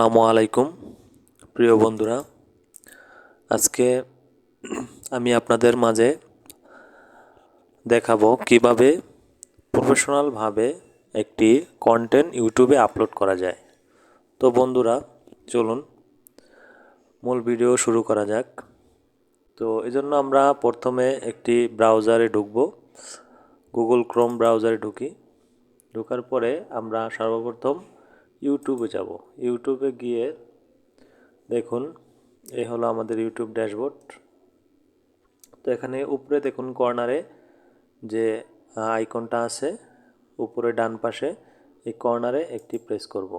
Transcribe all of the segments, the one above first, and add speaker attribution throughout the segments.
Speaker 1: আসসালামু আলাইকুম প্রিয় বন্ধুরা। আজকে আমি আপনাদের মাঝে দেখাবো কিভাবে প্রফেশনালভাবে একটি কন্টেন্ট ইউটিউবে আপলোড করা যায়। তো বন্ধুরা, চলুন মূল ভিডিও শুরু করা যাক। তো এজন্য আমরা প্রথমে একটি ব্রাউজারে ঢুকব। গুগল ক্রোম ব্রাউজারে ঢোকার পরে আমরা সর্বপ্রথম ইউটিউবে যাব। ইউটিউবে গিয়ে দেখুন, এই হলো আমাদের ইউটিউব ড্যাশবোর্ড। তো এখানে উপরে দেখুন কর্নারে যে আইকনটা আছে উপরে ডান পাশে, এই কর্নারে একটি প্রেস করব।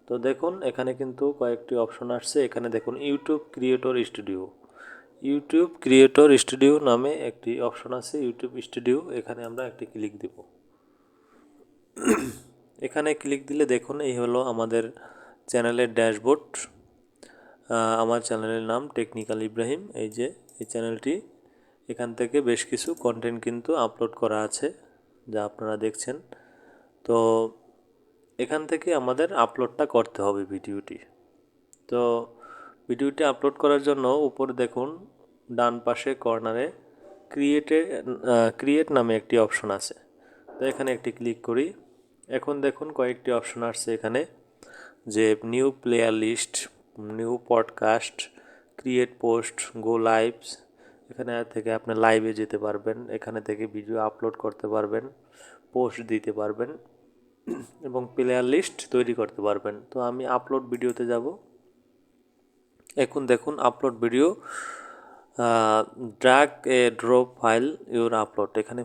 Speaker 1: তো দেখুন এখানে কিন্তু কয়েকটি অপশন আসছে। এখানে দেখুন ইউটিউব ক্রিয়েটর স্টুডিও নামে একটি অপশন আছে, ইউটিউব স্টুডিও। এখানে আমরা একটি ক্লিক দিব। এখানে ক্লিক দিলে দেখুন এই হলো আমাদের চ্যানেলের ড্যাশবোর্ড। আমার চ্যানেলের নাম টেকনিক্যাল ইব্রাহিম। এই যে এই চ্যানেলটি, এখান থেকে বেশ কিছু কন্টেন্ট কিন্তু আপলোড করা আছে, যা আপনারা দেখছেন। তো এখান থেকে আমাদের আপলোডটা করতে হবে ভিডিওটি। তো ভিডিওটি আপলোড করার জন্য উপরে দেখুন ডান পাশে কর্নারে ক্রিয়েট নামে একটি অপশন আছে। তো এখানে একটি ক্লিক করি। এখন দেখুন কয়েকটি অপশন আসছে এখানে, যে new player list, new podcast, create post, go lives. এখানে থেকে আপনি লাইভে যেতে পারবেন, এখানে থেকে ভিডিও আপলোড করতে পারবেন, পোস্ট দিতে পারবেন এবং প্লেয়ার লিস্ট তৈরি করতে পারবেন। তো আমি আপলোড ভিডিওতে যাব। এখন দেখুন upload video, drag A drop file your upload. এখানে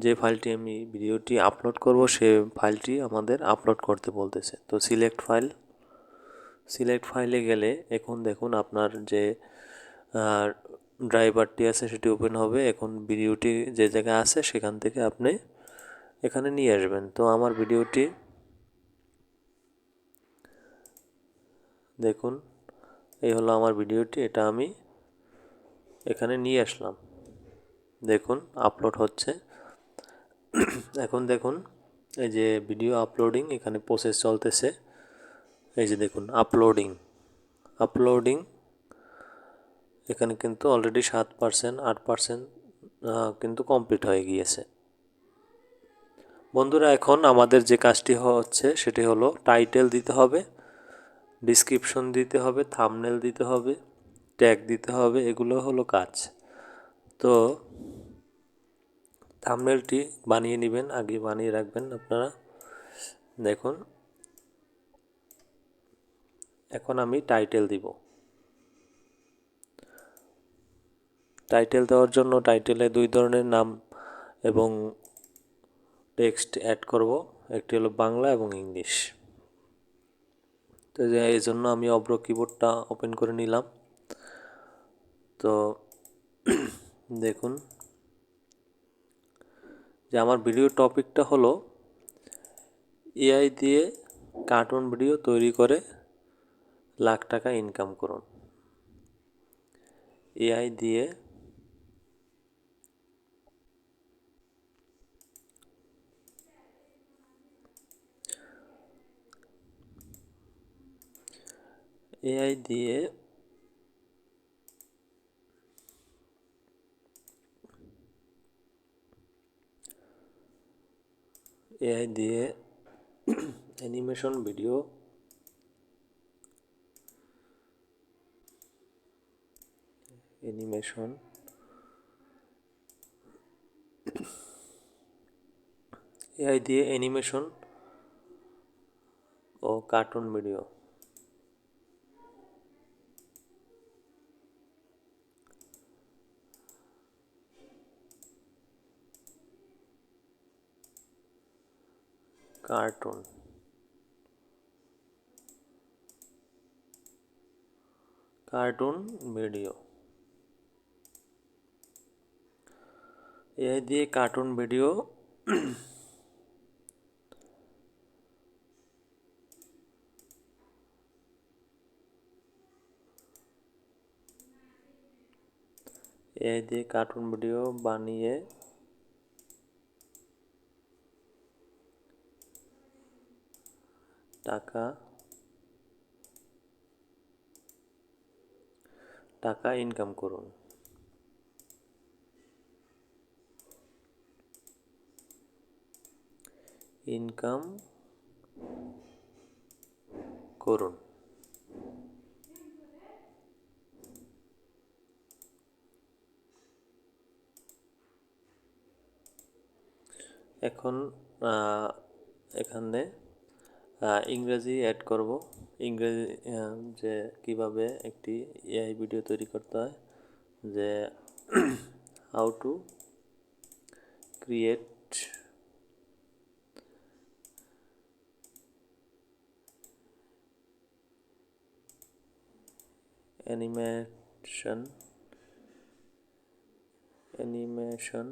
Speaker 1: যে ফাইলটি আমি ভিডিওটি আপলোড করব সে ফাইলটি আমাদের আপলোড করতে বলতেছে। তো সিলেক্ট ফাইলে গেলে এখন দেখুন আপনার যে ড্রাইভারটি আছে সেটি ওপেন হবে। এখন ভিডিওটি যে জায়গায় আছে সেখান থেকে আপনি এখানে নিয়ে আসবেন। তো আমার ভিডিওটি দেখুন, এই হলো আমার ভিডিওটি, এটা আমি এখানে নিয়ে আসলাম। দেখুন আপলোড হচ্ছে। এখন দেখুন এই যে ভিডিও আপলোডিং, এখানে প্রসেস চলতেছে। এই যে দেখুন আপলোডিং এখানে কিন্তু অলরেডি 7%, 8% কিন্তু কমপ্লিট হয়ে গিয়েছে। বন্ধুরা, এখন আমাদের যে কাজটি হচ্ছে সেটি হলো টাইটেল দিতে হবে, ডিসক্রিপশন দিতে হবে, থাম্বনেল দিতে হবে, ট্যাগ দিতে হবে। এগুলো হলো কাজ। তো থাম্বনেলটি বানিয়ে নেবেন, আগে বানিয়ে রাখবেন আপনারা। দেখুন এখন আমি টাইটেল দিব। টাইটেল দেওয়ার জন্য টাইটেলে 2 ধরনের নাম এবং টেক্সট অ্যাড করব, একটি হলো বাংলা এবং ইংলিশ। তো এই জন্য আমি অব্র কিবোর্ডটা ওপেন করে নিলাম। তো দেখুন যে আমার ভিডিও টপিকটা হলো এআই দিয়ে কার্টুন ভিডিও তৈরি করে লাখ টাকা ইনকাম করুন। এআই দিয়ে এআই দিয়ে এআই দিয়ে অ্যানিমেশন ভিডিও অ্যানিমেশন এআই দিয়ে অ্যানিমেশন ও cartoon video cartoon cartoon video AI দিয়ে কার্টুন ভিডিও এআই দিয়ে কার্টুন ভিডিও বানিয়ে টাকা টাকা ইনকাম করুন। ইনকাম করুন। এখন এখানে ইংরেজি অ্যাড করব। ইংরেজি যে কিভাবে একটি এআই ভিডিও তৈরি করতে হয়, যে how to create animation animation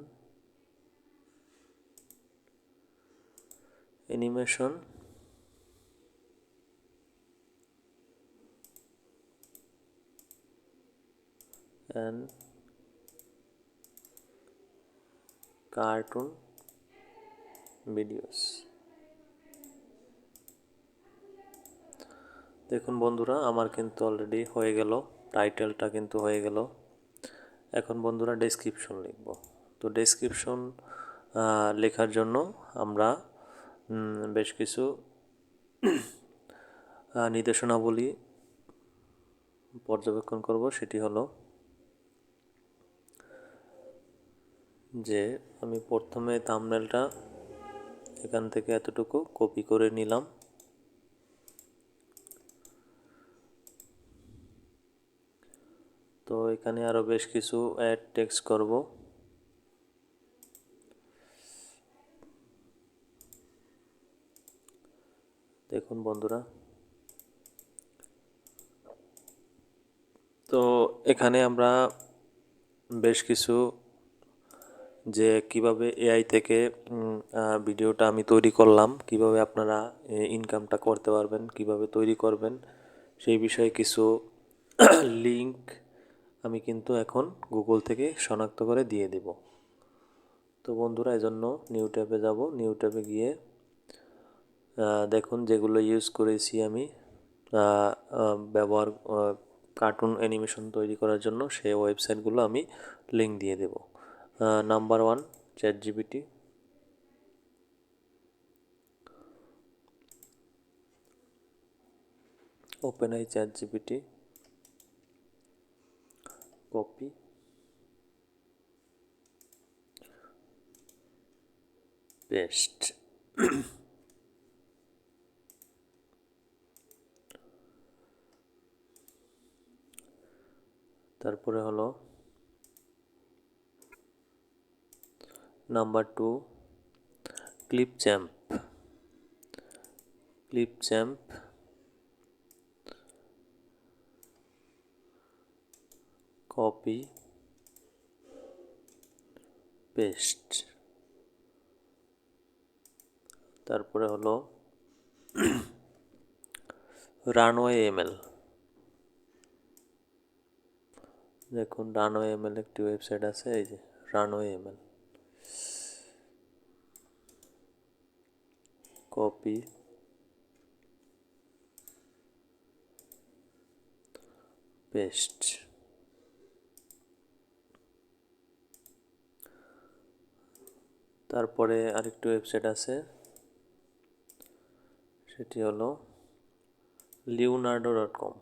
Speaker 1: and cartoon videos. দেখুন বন্ধুরা, আমার কিন্তু অলরেডি হয়ে গেল, টাইটেলটা কিন্তু হয়ে গেল। এখন বন্ধুরা ডেসক্রিপশন লিখব। তো ডেসক্রিপশন লেখার জন্য আমরা বেশ কিছু নির্দেশনাবলী পর্যবেক্ষণ করব। সেটি হলো যে আমি প্রথমে থাম্বনেলটা এখান থেকে এতটুকু কপি করে নিলাম। তো এখানে আরও বেশ কিছু অ্যাড টেক্সট করব। দেখুন বন্ধুরা, তো এখানে আমরা বেশ কিছু যে কিভাবে এআই থেকে ভিডিওটা আমি তৈরি করলাম, কিভাবে আপনারা ইনকামটা করতে পারবেন, কিভাবে তৈরি করবেন, সেই বিষয়ে কিছু লিংক আমি কিন্তু এখন গুগল থেকে শনাক্ত করে দিয়ে দেব। তো বন্ধুরা, এজন্য নিউ ট্যাবে যাব। নিউ ট্যাবে গিয়ে দেখুন যেগুলো ইউজ করেছি আমি ব্যবহার কার্টুন অ্যানিমেশন তৈরি করার জন্য, সেই ওয়েবসাইটগুলো আমি লিংক দিয়ে দেব। Number 1 ChatGPT, OpenAI ChatGPT, copy, paste. তারপরে হলো নাম্বার 2 ক্লিপচ্যাম্প, কপি, পেস্ট। তারপরে হলো রানওয়ে এমএল। দেখুন রানওয়ে এমএল একটি ওয়েবসাইট আছে, এই যে রানওয়ে এমএল। Copy, paste. তারপরে আরেকটি ওয়েবসাইট আছে, সেটি হলো লিওনার্ডো.com,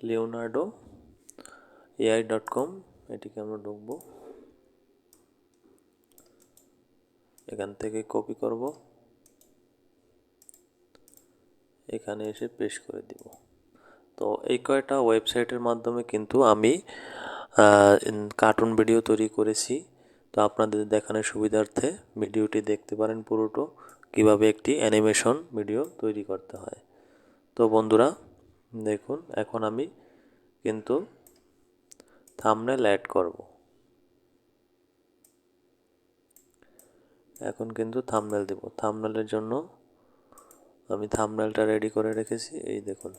Speaker 1: লিওনার্ডোএআই.com। এটিকে আমরা ঢুকবো, এখান থেকে কপি করব, এখানে এসে পেস্ট করে দিব। তো এই কয়টা ওয়েবসাইটের মাধ্যমে কিন্তু আমি কার্টুন ভিডিও তৈরি করেছি। তো আপনাদের দেখানোর সুবিধার্থে ভিডিওটি দেখতে পারেন পুরোটা, কিভাবে একটি অ্যানিমেশন ভিডিও তৈরি করতে হয়। তো বন্ধুরা দেখুন, এখন আমি কিন্তু থাম্বনেল অ্যাড করব। এখন কিন্তু থাম্বনেল দেব। থাম্বনেলের জন্য আমি থাম্বনেলটা রেডি করে রেখেছি, এই দেখুন।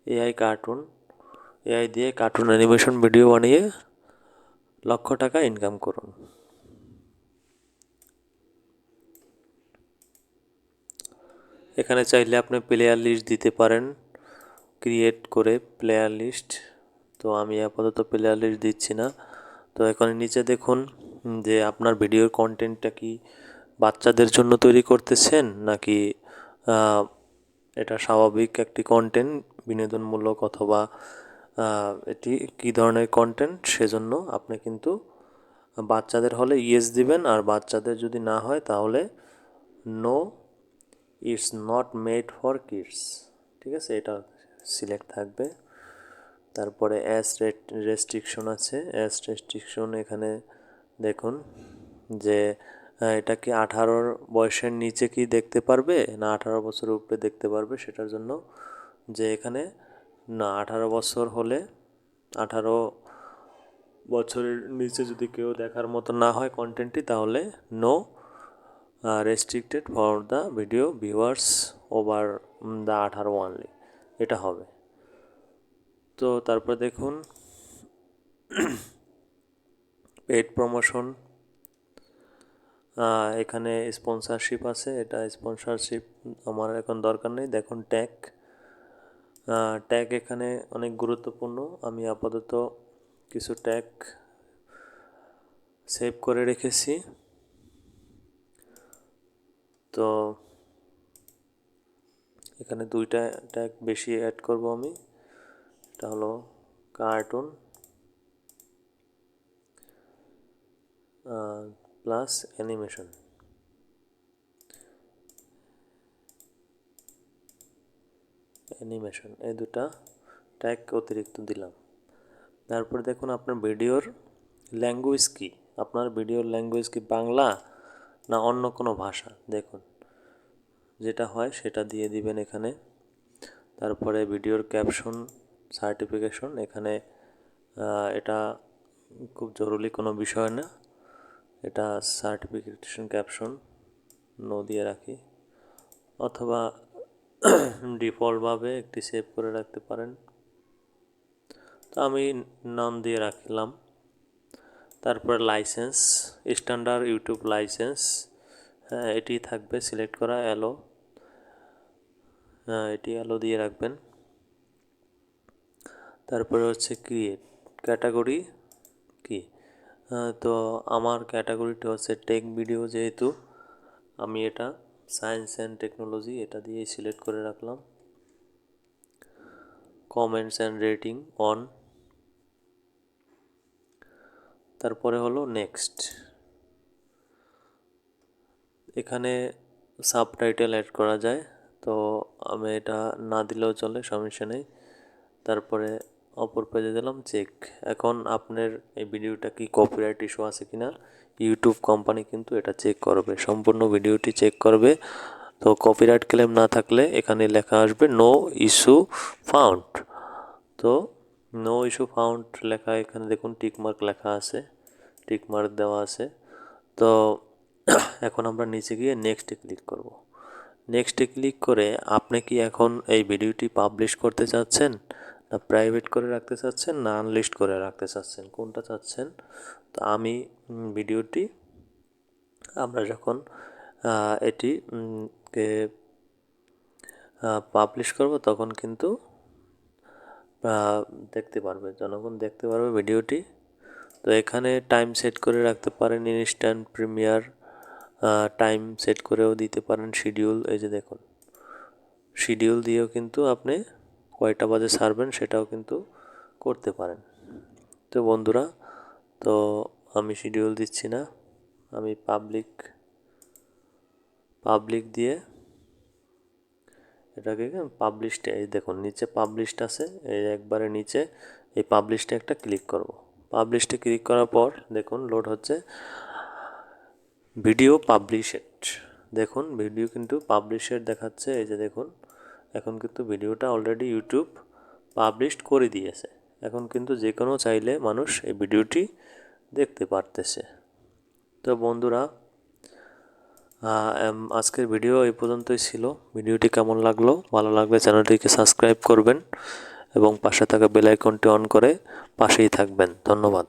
Speaker 1: এআই দিয়ে কার্টুন অ্যানিমেশন ভিডিও বানিয়ে লক্ষ টাকা ইনকাম করুন। এখানে চাইলে আপনি প্লেয়ার লিস্ট দিতে পারেন, ক্রিয়েট করে প্লেয়ার লিস্ট, তো আমি আপাতত প্লেয়ার লিস্ট দিচ্ছি না। তো এখানে নিচে দেখুন যে আপনার ভিডিওর কন্টেন্টটা কি বাচ্চাদের জন্য তৈরি করতেছেন নাকি এটা স্বাভাবিক একটি কন্টেন্ট বিনোদনমূলক, অথবা এটি কী ধরনের কন্টেন্ট, সেজন্য আপনি কিন্তু বাচ্চাদের হলে ইয়েস দিবেন, আর বাচ্চাদের যদি না হয় তাহলে no, it's not made for kids. ঠিক আছে, এটা সিলেক্ট থাকবে। তারপরে রেস্ট্রিকশন আছে। রেস্ট্রিকশন এখানে দেখুন যে এটা কি 18 বয়সের নিচে কি দেখতে পারবে না 18 বছরের উপরে দেখতে পারবে, সেটার জন্য যে এখানে না 18 বছর হলে, 18 বছরের নিচে যদি কেউ দেখার মতো না হয় কন্টেন্টটি, তাহলে no, restricted for the video viewers over the 18 only, এটা হবে। তো তারপর দেখুন পেড প্রমোশন, এখানে স্পন্সরশিপ আছে, এটা স্পন্সরশিপ আমার এখন দরকার নেই। দেখুন ট্যাগ এখানে অনেক গুরুত্বপূর্ণ। আমি আপাতত কিছু ট্যাগ সেভ করে রেখেছি। তো এখানে 2টা ট্যাগ বেশি অ্যাড করব আমি। এটা হলো কার্টুন প্লাস অ্যানিমেশন। এই 2টা ট্যাগ অতিরিক্ত দিলাম। তারপর দেখুন আপনার ভিডিওর ল্যাঙ্গুয়েজ কি, বাংলা না অন্য কোনো ভাষা, দেখুন যেটা হয় সেটা দিয়ে দিবেন এখানে। তারপরে ভিডিওর ক্যাপশন সার্টিফিকেশন, এখানে এটা খুব জরুরি কোনো বিষয় না, এটা সার্টিফিকেশন ক্যাপশন নো দিয়ে রাখি, অথবা ডিফল্টভাবে একটি সেভ করে রাখতে পারেন। তো আমি নাম দিয়ে রাখলাম। তারপরে লাইসেন্স, স্ট্যান্ডার্ড ইউটিউব লাইসেন্স, হ্যাঁ এটি থাকবে সিলেক্ট করা, এটি দিয়ে রাখবেন। তারপরে হচ্ছে ক্রিয়েট ক্যাটাগরি কি, তো আমার ক্যাটাগরিটা হচ্ছে টেক ভিডিও, যেহেতু আমি এটা সায়েন্স অ্যান্ড টেকনোলজি এটা দিয়েই সিলেক্ট করে রাখলাম। Comments and rating on. তারপরে হলো নেক্সট, এখানে সাবটাইটেল অ্যাড করা যায়, তো আমি এটা না দিলেও চলে, সমস্যা নেই। তারপরে অপর পেজে দিলাম চেক। এখন আপনার এই ভিডিওটা কি কপিরাইট ইস্যু আছে কিনা ইউটিউব কোম্পানি কিন্তু এটা চেক করবে, সম্পূর্ণ ভিডিওটি চেক করবে। তো কপিরাইট ক্লেম না থাকলে এখানে লেখা আসবে নো ইস্যু ফাউন্ড। তো নো ইস্যু ফাউন্ড লেখা, এখানে দেখুন টিকমার্ক লেখা আছে, টিকমার্ক দেওয়া আছে। তো এখন আমরা নিচে গিয়ে নেক্সটে ক্লিক করব। নেক্সটে ক্লিক করে আপনি কি এখন এই ভিডিওটি পাবলিশ করতে চাচ্ছেন, না প্রাইভেট করে রাখতে চাচ্ছেন, না আনলিস্ট করে রাখতে চাচ্ছেন, কোনটা চাচ্ছেন? তো আমি ভিডিওটি আমরা যখন এটি কে পাবলিশ করব তখন কিন্তু দেখতে পারবে, জনগণ দেখতে পারবে ভিডিওটি। তো এখানে টাইম সেট করে রাখতে পারেন, ইনস্ট্যান্ট প্রিমিয়ার টাইম সেট করেও দিতে পারেন, শিডিউল, এই যে দেখুন শিডিউল দিয়েও কিন্তু আপনি কয়টা বাজে ছাড়বেন সেটাও কিন্তু করতে পারেন। তো বন্ধুরা, তো আমি শিডিউল দিচ্ছি না, আমি পাবলিক দিয়ে এটাকে পাবলিশটা, এই দেখুন নিচে পাবলিশড আছে, এই একবারে নিচে এই পাবলিশটা একটা ক্লিক করব। পাবলিশটা ক্লিক করার পর দেখুন লোড হচ্ছে ভিডিও পাবলিশেড, দেখুন ভিডিও কিন্তু পাবলিশেড দেখাচ্ছে, এই যে দেখুন এখন কিন্তু ভিডিওটা অলরেডি ইউটিউব পাবলিশড করে দিয়েছে। এখন কিন্তু যে কোনো চাইলে মানুষ এই ভিডিওটি দেখতে পারতেছে। তো বন্ধুরা, আজকের ভিডিও এই পর্যন্তই ছিল। ভিডিওটি কেমন লাগলো, ভালো লাগলে চ্যানেলটিকে সাবস্ক্রাইব করবেন এবং পাশে থাকা বেল আইকনটি অন করে পাশেই থাকবেন। ধন্যবাদ।